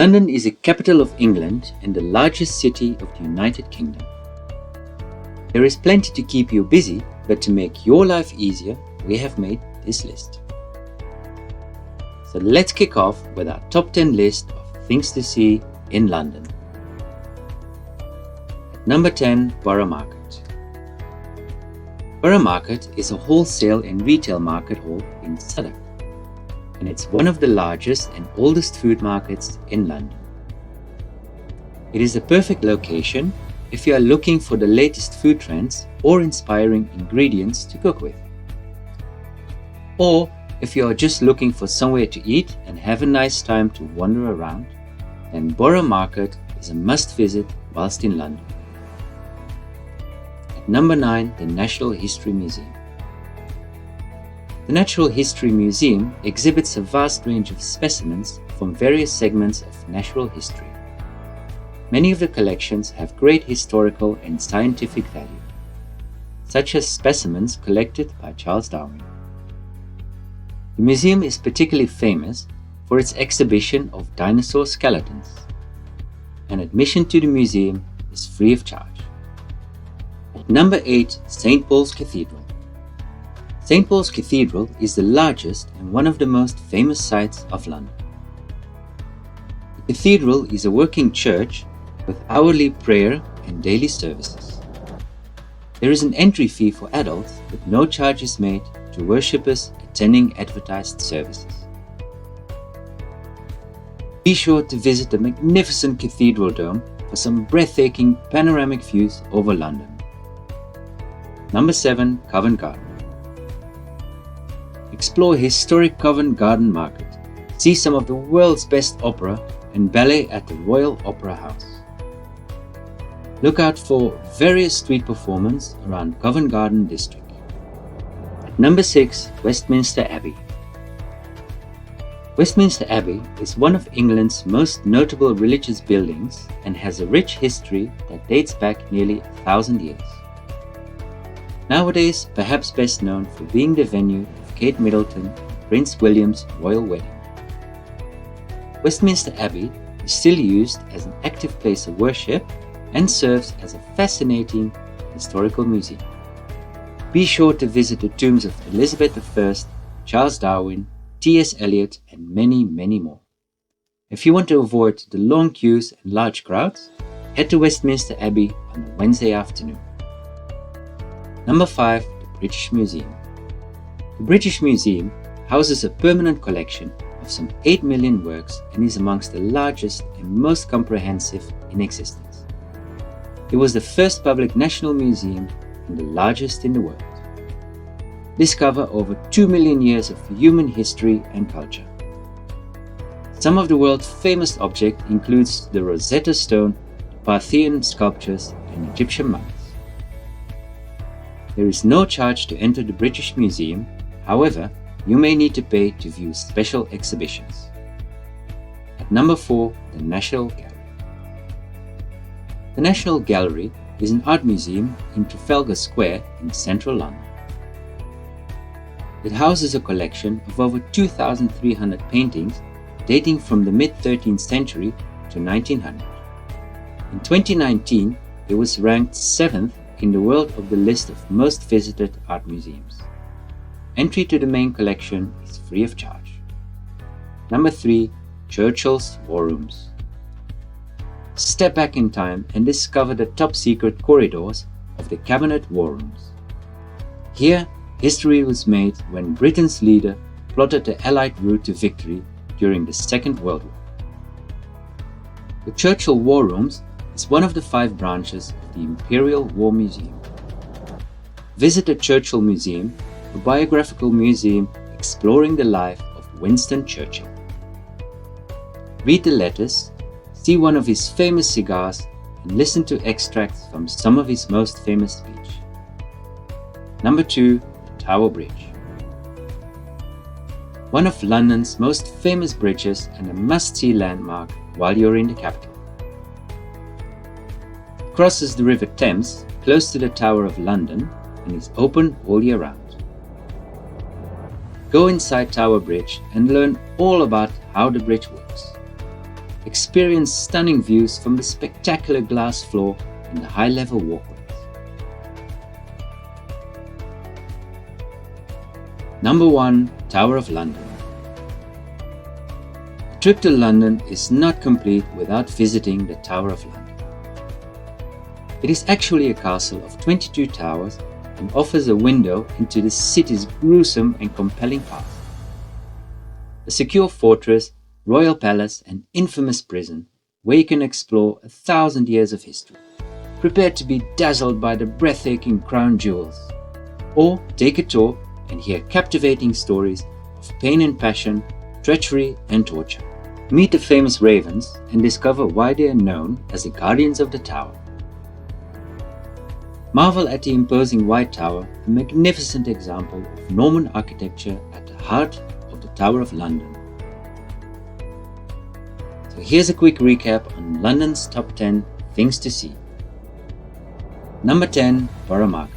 London is the capital of England and the largest city of the United Kingdom. There is plenty to keep you busy, but to make your life easier, we have made this list. So let's kick off with our top 10 list of things to see in London. At number 10, Borough Market. Borough Market is a wholesale and retail market hall in Southwark, and it's one of the largest and oldest food markets in London. It is the perfect location if you are looking for the latest food trends or inspiring ingredients to cook with. Or if you are just looking for somewhere to eat and have a nice time to wander around, then Borough Market is a must visit whilst in London. At number 9, the Natural History Museum. The Natural History Museum exhibits a vast range of specimens from various segments of natural history. Many of the collections have great historical and scientific value, such as specimens collected by Charles Darwin. The museum is particularly famous for its exhibition of dinosaur skeletons, and admission to the museum is free of charge. At number 8, St. Paul's Cathedral. St. Paul's Cathedral is the largest and one of the most famous sites of London. The cathedral is a working church with hourly prayer and daily services. There is an entry fee for adults, but no charge is made to worshippers attending advertised services. Be sure to visit the magnificent cathedral dome for some breathtaking panoramic views over London. Number 7, Covent Garden. Explore historic Covent Garden Market. See some of the world's best opera and ballet at the Royal Opera House. Look out for various street performances around Covent Garden district. At number 6, Westminster Abbey. Westminster Abbey is one of England's most notable religious buildings and has a rich history that dates back nearly 1,000 years. Nowadays, perhaps best known for being the venue of Kate Middleton and Prince William's royal wedding. Westminster Abbey is still used as an active place of worship and serves as a fascinating historical museum. Be sure to visit the tombs of Elizabeth I, Charles Darwin, T.S. Eliot, and many, many more. If you want to avoid the long queues and large crowds, head to Westminster Abbey on a Wednesday afternoon. Number 5, the British Museum. The British Museum houses a permanent collection of some 8 million works and is amongst the largest and most comprehensive in existence. It was the first public national museum and the largest in the world. This covers over 2 million years of human history and culture. Some of the world's famous objects includes the Rosetta Stone, Parthian sculptures, and Egyptian mummies. There is no charge to enter the British Museum, however, you may need to pay to view special exhibitions. At number 4, the National Gallery. The National Gallery is an art museum in Trafalgar Square in central London. It houses a collection of over 2,300 paintings dating from the mid-13th century to 1900. In 2019, it was ranked 7th in the world of the list of most visited art museums. Entry to the main collection is free of charge. Number 3, Churchill's War Rooms. Step back in time and discover the top-secret corridors of the Cabinet War Rooms. Here, history was made when Britain's leader plotted the Allied route to victory during the Second World War. The Churchill War Rooms is one of the 5 branches of the Imperial War Museum. Visit the Churchill Museum, a biographical museum exploring the life of Winston Churchill. Read the letters, see one of his famous cigars, and listen to extracts from some of his most famous speech. Number 2, the Tower Bridge. One of London's most famous bridges and a must-see landmark while you're in the capital. It crosses the River Thames close to the Tower of London and is open all year round. Go inside Tower Bridge and learn all about how the bridge works. Experience stunning views from the spectacular glass floor and the high-level walkways. Number 1. Tower of London. A trip to London is not complete without visiting the Tower of London. It is actually a castle of 22 towers and offers a window into the city's gruesome and compelling past. A secure fortress, royal palace and infamous prison where you can explore 1,000 years of history. Prepare to be dazzled by the breathtaking crown jewels. Or take a tour and hear captivating stories of pain and passion, treachery and torture. Meet the famous ravens and discover why they are known as the guardians of the tower. Marvel at the imposing White Tower, a magnificent example of Norman architecture at the heart of the Tower of London. So here's a quick recap on London's top 10 things to see. Number 10. Borough Market.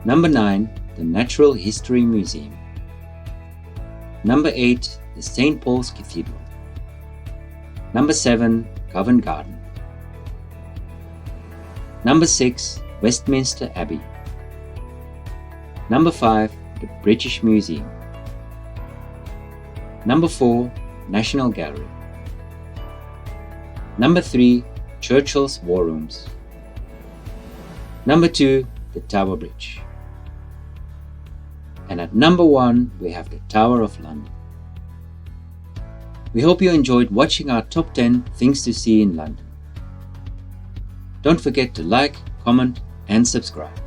Number 9. The Natural History Museum. Number 8. The St. Paul's Cathedral. Number 7. Covent Garden. Number 6. Westminster Abbey. Number 5. The British Museum. Number 4. National Gallery. Number 3. Churchill's War Rooms. Number 2. The Tower Bridge. And at number 1, we have the Tower of London. We hope you enjoyed watching our top 10 things to see in London. Don't forget to like, comment and subscribe.